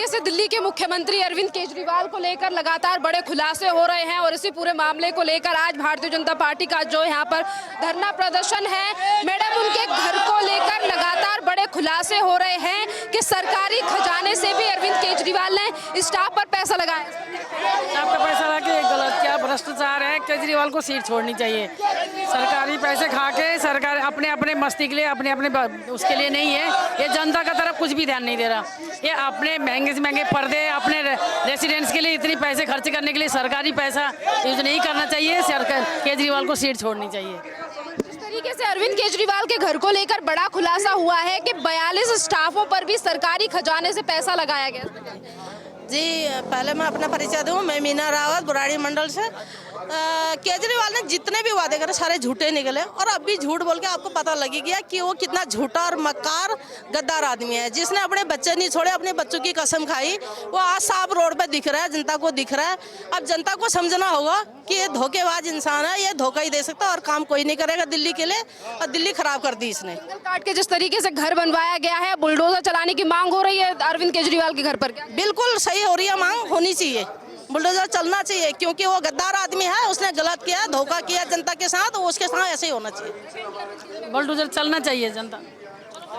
तरीके से दिल्ली के मुख्यमंत्री अरविंद केजरीवाल को लेकर लगातार बड़े खुलासे हो रहे हैं और इसी पूरे मामले को लेकर आज भारतीय जनता पार्टी का जो यहाँ पर धरना प्रदर्शन है, मैडम उनके घर को लेकर लगातार बड़े खुलासे हो रहे हैं कि सरकारी खजाने से भी अरविंद केजरीवाल ने स्टाफ पर पैसा लगाया। स्टाफ का पैसा लगा के गलत क्या भ्रष्टाचार है। केजरीवाल को सीट छोड़नी चाहिए। सरकारी पैसे खा के सरकार अपने अपने मस्ती के लिए अपने अपने उसके लिए नहीं है। ये जनता का तरफ कुछ भी ध्यान नहीं दे रहा। ये अपने महंगे से महंगे पर्दे अपने रेसिडेंट्स के लिए इतनी पैसे खर्च करने के लिए सरकारी पैसा यूज नहीं करना चाहिए। सरकार केजरीवाल को सीट छोड़नी चाहिए। जिस तरीके से अरविंद केजरीवाल के घर को लेकर बड़ा खुलासा हुआ है कि 42 स्टाफों पर भी सरकारी खजाने से पैसा लगाया गया। जी पहले मैं अपना परिचय दूं। मैं मीना रावत बुराड़ी मंडल से। केजरीवाल ने जितने भी वादे करे सारे झूठे निकले और अब भी झूठ बोल के आपको पता लगी गया कि वो कितना झूठा और मक्कार गद्दार आदमी है, जिसने अपने बच्चे नहीं छोड़े, अपने बच्चों की कसम खाई। वो आज साफ रोड पे दिख रहा है, जनता को दिख रहा है। अब जनता को समझना होगा कि ये धोखेबाज इंसान है, ये धोखा ही दे सकता और काम कोई नहीं करेगा दिल्ली के लिए। और दिल्ली खराब कर दी इसने। काट के जिस तरीके से घर बनवाया गया है, बुलडोजर चलाने की मांग हो रही है अरविंद केजरीवाल के घर पर। क्या बिल्कुल सही हो रही है, मांग होनी चाहिए, बुलडोजर चलना चाहिए, क्योंकि वो गद्दार आदमी है। उसने गलत किया, धोखा किया जनता के साथ, उसके साथ ऐसे ही होना चाहिए। बुलडोजर चलना चाहिए। जनता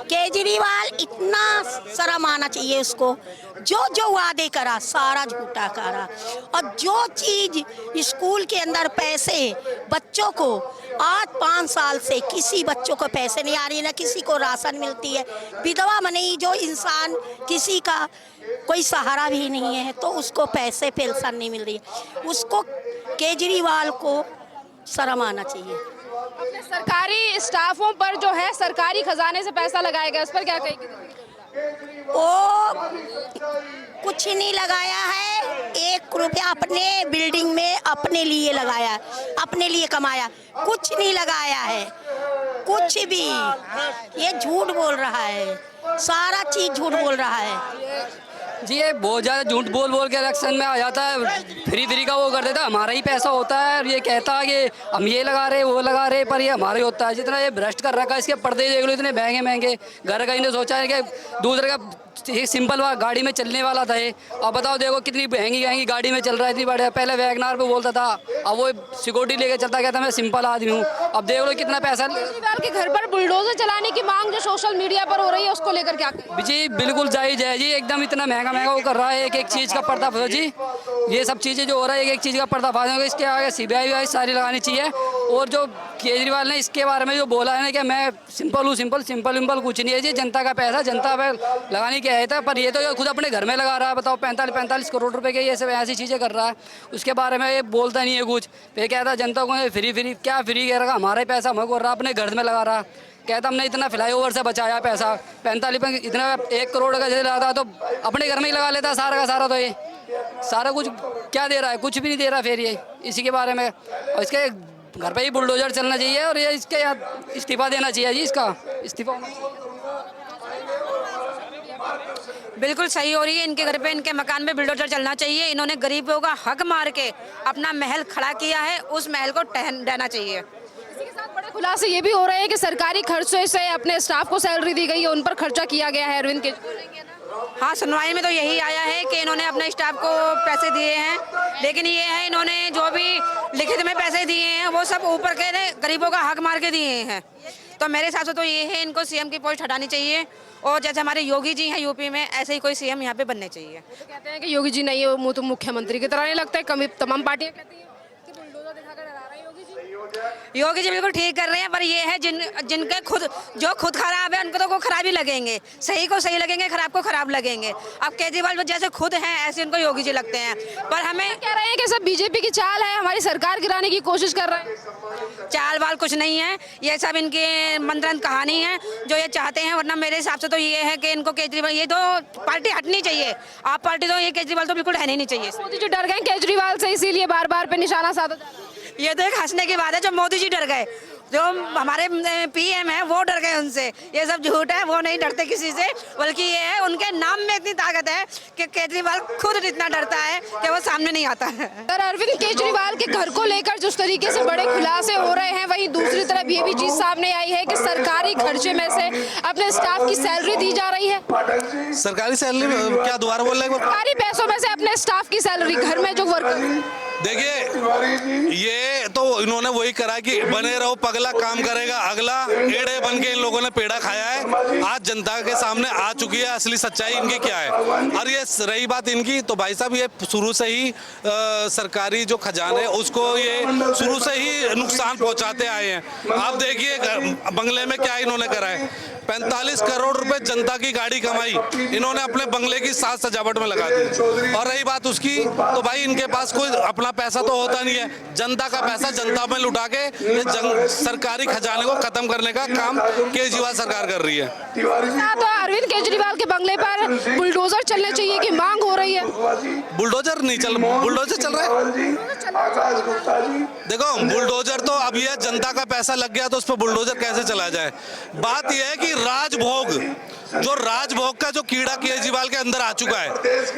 केजरीवाल इतना शर्म आना चाहिए उसको। जो जो वादे करा सारा झूठा करा। और जो चीज स्कूल के अंदर पैसे बच्चों को आज 5 साल से किसी बच्चों को पैसे नहीं आ रही, ना किसी को राशन मिलती है। विधवा मनी जो इंसान किसी का कोई सहारा भी नहीं है तो उसको पैसे पेंशन नहीं मिल रही है। उसको केजरीवाल को शर्म आना चाहिए। अपने सरकारी स्टाफों पर जो है सरकारी खजाने से पैसा लगाया गया, उस पर क्या कहेगी? वो कुछ नहीं लगाया है। 1 रुपया अपने बिल्डिंग में अपने लिए लगाया, अपने लिए कमाया, कुछ नहीं लगाया है कुछ भी। ये झूठ बोल रहा है, सारा चीज झूठ बोल रहा है जी। ये बहुत ज़्यादा झूठ बोल बोल के इलेक्शन में आ जाता है, फ्री का वो कर देता है। हमारा ही पैसा होता है और ये कहता है कि हम ये लगा रहे वो लगा रहे, पर ये हमारा ही होता है। जितना ये भ्रष्ट कर रखा है, इसके पर्दे देख लो इतने महंगे महंगे। घर का इन्हें सोचा है कि दूसरे का एक सिंपल गाड़ी में चलने वाला था ये। अब बताओ देखो कितनी महंगी गाड़ी में चल रहा है, इतनी बढ़िया। पहले वैगनार पे बोलता था, अब वो सिक्योरिटी लेके चलता, कहता मैं सिंपल आदमी हूँ। अब देख लो कितना पैसा। केजरीवाल के घर पर बुलडोजर चलाने की मांग जो सोशल मीडिया पर हो रही है, उसको लेकर क्या कहें? जी बिल्कुल जायज है जी। एकदम इतना महंगा वो कर रहा है, एक चीज़ का पर्दाफाश जी। ये सब चीज़ें जो हो रहा है, एक चीज़ का पर्दाफाश होगा। इसके आगे CBI सारी लगानी चाहिए। और जो केजरीवाल ने इसके बारे में जो बोला है ना कि मैं सिंपल हूँ, सिंपल कुछ नहीं है जी। जनता का पैसा जनता पे लगाने के आया था, पर ये तो खुद अपने घर में लगा रहा है। बताओ 45 करोड़ रुपए के ये सब ऐसी चीज़ें कर रहा है। उसके बारे में ये बोलता नहीं है कुछ। फिर कहता जनता को फ्री क्या फ्री कह रहा, हमारा ही पैसा हमको कर रहा, अपने घर में लगा रहा। कहता हमने इतना फ्लाईओवर से बचाया पैसा, 45 इतना 1 करोड़ का जैसे लगा था तो अपने घर में ही लगा लेता सारा का सारा। तो ये सारा कुछ क्या दे रहा है, कुछ भी नहीं दे रहा। फिर ये इसी के बारे में और इसके घर पे ही बुलडोजर चलना चाहिए और ये इसके इस्तीफा देना चाहिए जी। इसका इस्तीफा होना चाहिए। बिल्कुल सही हो रही है। इनके घर पे इनके मकान में बुलडोजर चलना चाहिए। इन्होंने गरीबों का हक मार के अपना महल खड़ा किया है, उस महल को ढहना चाहिए। इसी के साथ बड़े खुलासे ये भी हो रहे हैं कि सरकारी खर्चों से अपने स्टाफ को सैलरी दी गई है, उन पर खर्चा किया गया है अरविंद केजरीवाल। हाँ, सुनवाई में तो यही आया है कि इन्होंने अपने स्टाफ को पैसे दिए हैं, लेकिन ये है इन्होंने जो भी लिखित में पैसे दिए हैं वो सब ऊपर के गरीबों का हक मार के दिए हैं। तो मेरे हिसाब से तो ये है इनको CM की पोस्ट हटानी चाहिए। और जैसे हमारे योगी जी हैं यूपी में, ऐसे ही कोई CM यहाँ पे बनने चाहिए। तो कहते हैं कि योगी जी नहीं है, वो तो मुख्यमंत्री की तरह नहीं लगता है। तमाम पार्टियां कहती हैं कि बुलडोजर दिखाकर डरा रहे हैं योगी जी। योगी जी बिल्कुल ठीक कर रहे हैं, पर ये है जिनके जो खुद खराब है उनको तो वो खराब ही लगेंगे। सही को सही लगेंगे, खराब को खराब लगेंगे। अब केजरीवाल जैसे खुद हैं ऐसे उनको योगी जी लगते हैं। पर हमें कह रहे हैं कि सब बीजेपी की चाल है, हमारी सरकार गिराने की कोशिश कर रहे हैं। चाल वाल कुछ नहीं है, ये सब इनके मंत्रन कहानी है जो ये चाहते हैं। वरना मेरे हिसाब से तो ये है कि इनको केजरीवाल ये तो पार्टी हटनी चाहिए। आप पार्टी तो ये केजरीवाल तो बिल्कुल है नहीं चाहिए। मोदी जी डर गए केजरीवाल से, इसीलिए बार बार पे निशाना साधा जा रहा है। ये तो एक हंसने की बात है, जब मोदी जी डर गए जो हमारे पीएम है वो डर गए उनसे। ये सब झूठ है, वो नहीं डरते किसी से, बल्कि ये है उनके नाम में इतनी ताकत है कि केजरीवाल खुद इतना डरता है कि वो सामने नहीं आता है। सर, अरविंद केजरीवाल के घर को लेकर जिस तरीके से बड़े खुलासे हो रहे हैं, वहीं दूसरी तरफ ये भी चीज सामने आई है कि सरकारी खर्चे में से अपने स्टाफ की सैलरी दी जा रही है। सरकारी सैलरी क्या, दोबारा बोल रहे हैं? सरकारी पैसों में से अपने स्टाफ की सैलरी, घर में जो वर्कर। देखिए, ये तो इन्होंने वही करा कि बने रहो पगला, काम करेगा अगला। एड़े बन के इन लोगों ने पेड़ा खाया है। आज जनता के सामने आ चुकी है असली सच्चाई इनकी क्या है। और ये रही बात इनकी, तो भाई साहब ये शुरू से ही सरकारी जो खजाने उसको ये शुरू से ही नुकसान पहुंचाते आए हैं। आप देखिए बंगले में क्या इन्होंने करा है। 45 करोड़ रुपए जनता की गाड़ी कमाई इन्होंने अपने बंगले की साज सजावट में लगा दी। और रही बात उसकी, तो भाई इनके पास कोई अपना पैसा तो होता नहीं है। जनता का पैसा जनता में लुटा के ये सरकारी खजाने को खत्म करने का काम केजरीवाल सरकार कर रही है। तो अरविंद केजरीवाल के बंगले पर बुलडोजर चलने चाहिए की मांग हो रही है। बुलडोजर नहीं चल, बुलडोजर चल रहा है। देखो, बुलडोजर तो अब ये जनता का पैसा लग गया तो उस पर बुलडोजर कैसे चला जाए। बात यह है कि राजभोग का जो कीड़ा केजरीवाल के अंदर आ चुका है,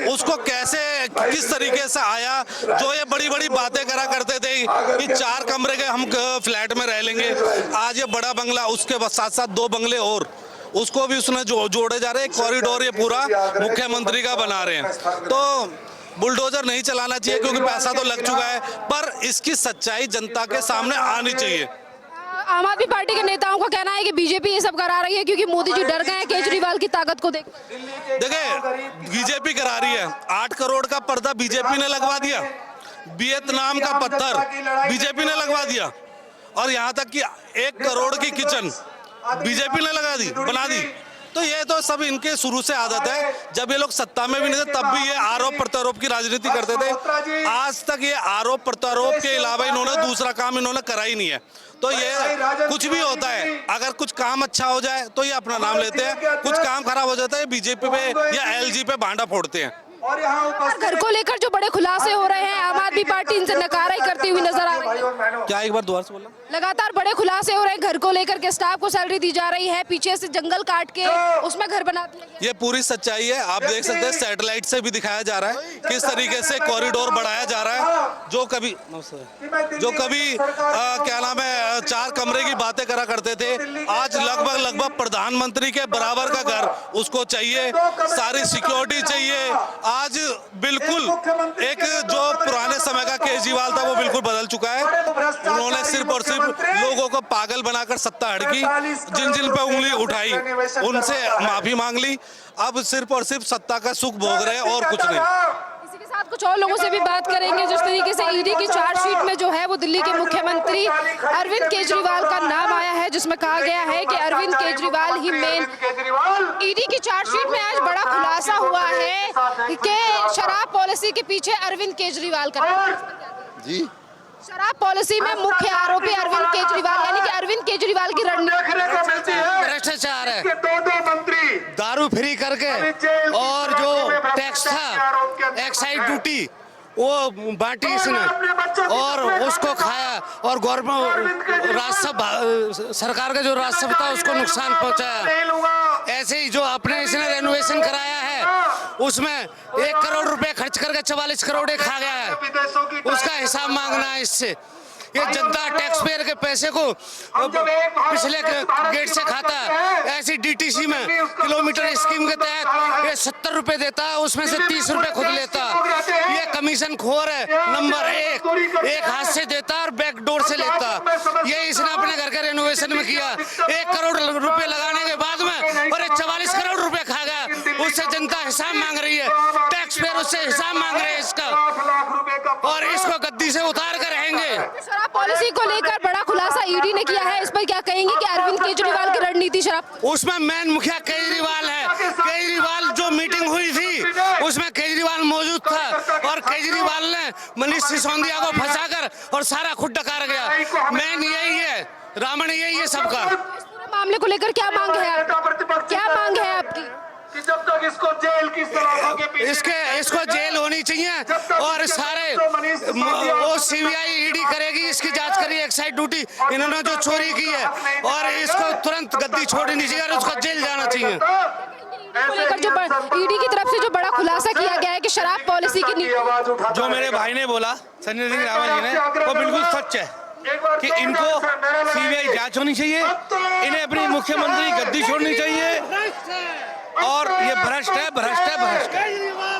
उसको कैसे किस तरीके से आया। जो ये बड़ी बड़ी बातें करा करते थे कि 4 कमरे के हम फ्लैट में रह लेंगे, आज ये बड़ा बंगला, उसके साथ साथ 2 बंगले और उसको भी उसने जोड़े जा रहे हैं। कॉरिडोर ये पूरा मुख्यमंत्री का बना रहे हैं। तो बुलडोजर नहीं चलाना चाहिए क्योंकि पैसा तो लग चुका है, पर इसकी सच्चाई जनता के सामने आनी चाहिए। आम आदमी पार्टी के नेताओं का कहना है कि बीजेपी ये सब करा रही है क्योंकि मोदी जी डर गए हैं केजरीवाल की ताकत को देख। देखिए, बीजेपी करा रही है। 8 करोड़ का पर्दा बीजेपी ने लगवा दिया, वियतनाम का पत्थर बीजेपी ने लगवा दिया, और यहाँ तक कि 1 करोड़ की किचन बीजेपी ने बना दी। तो ये तो सब इनके शुरू से आदत है। जब ये लोग सत्ता में भी नहीं थे तब भी ये आरोप प्रत्यारोप की राजनीति करते थे। आज तक ये आरोप प्रत्यारोप के अलावा इन्होंने दूसरा काम इन्होंने करा ही नहीं है। तो ये कुछ भी होता है, अगर कुछ काम अच्छा हो जाए तो ये अपना नाम लेते हैं, कुछ काम खराब हो जाता है बीजेपी पे या एलजी पे भांडा फोड़ते हैं। घर को लेकर जो बड़े खुलासे हो रहे हैं, आम आदमी पार्टी इनसे नकाराई करती हुई नजर आ रही है। क्या, एक बार दोबारा से बोलना? लगातार बड़े खुलासे हो रहे हैं, घर को लेकर के स्टाफ को सैलरी दी जा रही है, पीछे से जंगल काट के उसमें घर बना दिया गया। ये पूरी सच्चाई है। आप देख सकते हैं सैटेलाइट से भी दिखाया जा रहा है किस तरीके से कॉरिडोर बढ़ाया जा रहा है। जो कभी क्या नाम है 4 कमरे की बातें करा करते थे, आज लगभग प्रधानमंत्री के बराबर का घर उसको चाहिए, सारी सिक्योरिटी चाहिए। आज बिल्कुल एक जो पुराने समय का केजरीवाल था वो बिल्कुल बदल चुका है। उन्होंने सिर्फ और सिर्फ लोगों को पागल बनाकर सत्ता हड़की, जिन पे उंगली उठाई उनसे माफी मांग ली। अब सिर्फ और सिर्फ सत्ता का सुख भोग रहे हैं और कुछ नहीं। इसी के साथ कुछ और लोगों से भी बात करेंगे। जिस तरीके से ईडी की चार्जशीट में जो है वो दिल्ली के मुख्यमंत्री अरविंद केजरीवाल का नाम आया है, जिसमें कहा गया है कि अरविंद केजरीवाल ही मेन। ईडी की चार्जशीट में आज बड़ा खुलासा हुआ है कि शराब पॉलिसी के पीछे अरविंद केजरीवाल का जी। शराब पॉलिसी में मुख्य आरोपी अरविंद केजरीवाल, यानी कि अरविंद केजरीवाल की रणनीति भ्रष्टाचार है। दारू फ्री करके और जो टैक्स था, एक्साइज ड्यूटी, वो बांटी इसने और उसको खाया, और गवर्नमेंट राजस्व सरकार का जो राजस्व था उसको नुकसान पहुंचाया। ऐसे ही जो अपने इसने रेनोवेशन कराया है उसमें 1 करोड़ रुपए खर्च करके 44 करोड़ खा गया है, उसका हिसाब मांगना है इससे। ये जनता टैक्स पेयर के पैसे को पिछले गेट से खाता है। ऐसी डीटीसी में किलोमीटर स्कीम के तहत ये 70 रुपए देता है, उसमें से 30 रुपए खुद लेता है। ये कमीशन खोर है नंबर 1। एक हाथ से देता है और बैक डोर से लेता। ये इसने अपने घर के रेनोवेशन में किया। 1 करोड़ रुपए लगाने के बाद में और 44 करोड़ रुपए खा गया। उससे जनता हिसाब मांग रही है, टैक्स पेयर उससे हिसाब मांग रहे हैं इसका, और इसको गद्दी से उतार कर रहेंगे। शराब पॉलिसी को लेकर बड़ा खुलासा ईडी ने किया है, इस पर क्या कहेंगे कि अरविंद केजरीवाल की रणनीति शराब? उसमें मेन मुखिया केजरीवाल है। केजरीवाल जो मीटिंग हुई थी उसमें केजरीवाल मौजूद था, और केजरीवाल ने मनीष सिसोदिया को फंसाकर और सारा खुद डकार गया। मेन यही है, रावण यही है सबका। इस पूरे मामले को लेकर क्या मांग है आपकी? जब तक इसको जेल की सलाखों के पीछे इसको जेल होनी चाहिए और सारे वो सीबीआई ईडी करेगी, इसकी जांच करेगी। एक्साइज ड्यूटी इन्होंने जो चोरी की है और इसको तुरंत गद्दी छोड़नी चाहिए और उसको जेल जाना चाहिए। को लेकर जो ईडी की तरफ से जो बड़ा खुलासा किया गया है कि शराब पॉलिसी की जो मेरे भाई ने बोला, संजय सिंह रावत जी ने, वो बिल्कुल सच है कि इनको सीबीआई जांच होनी चाहिए, इन्हें अपनी मुख्यमंत्री गद्दी छोड़नी चाहिए और ये भ्रष्ट है, भ्रष्ट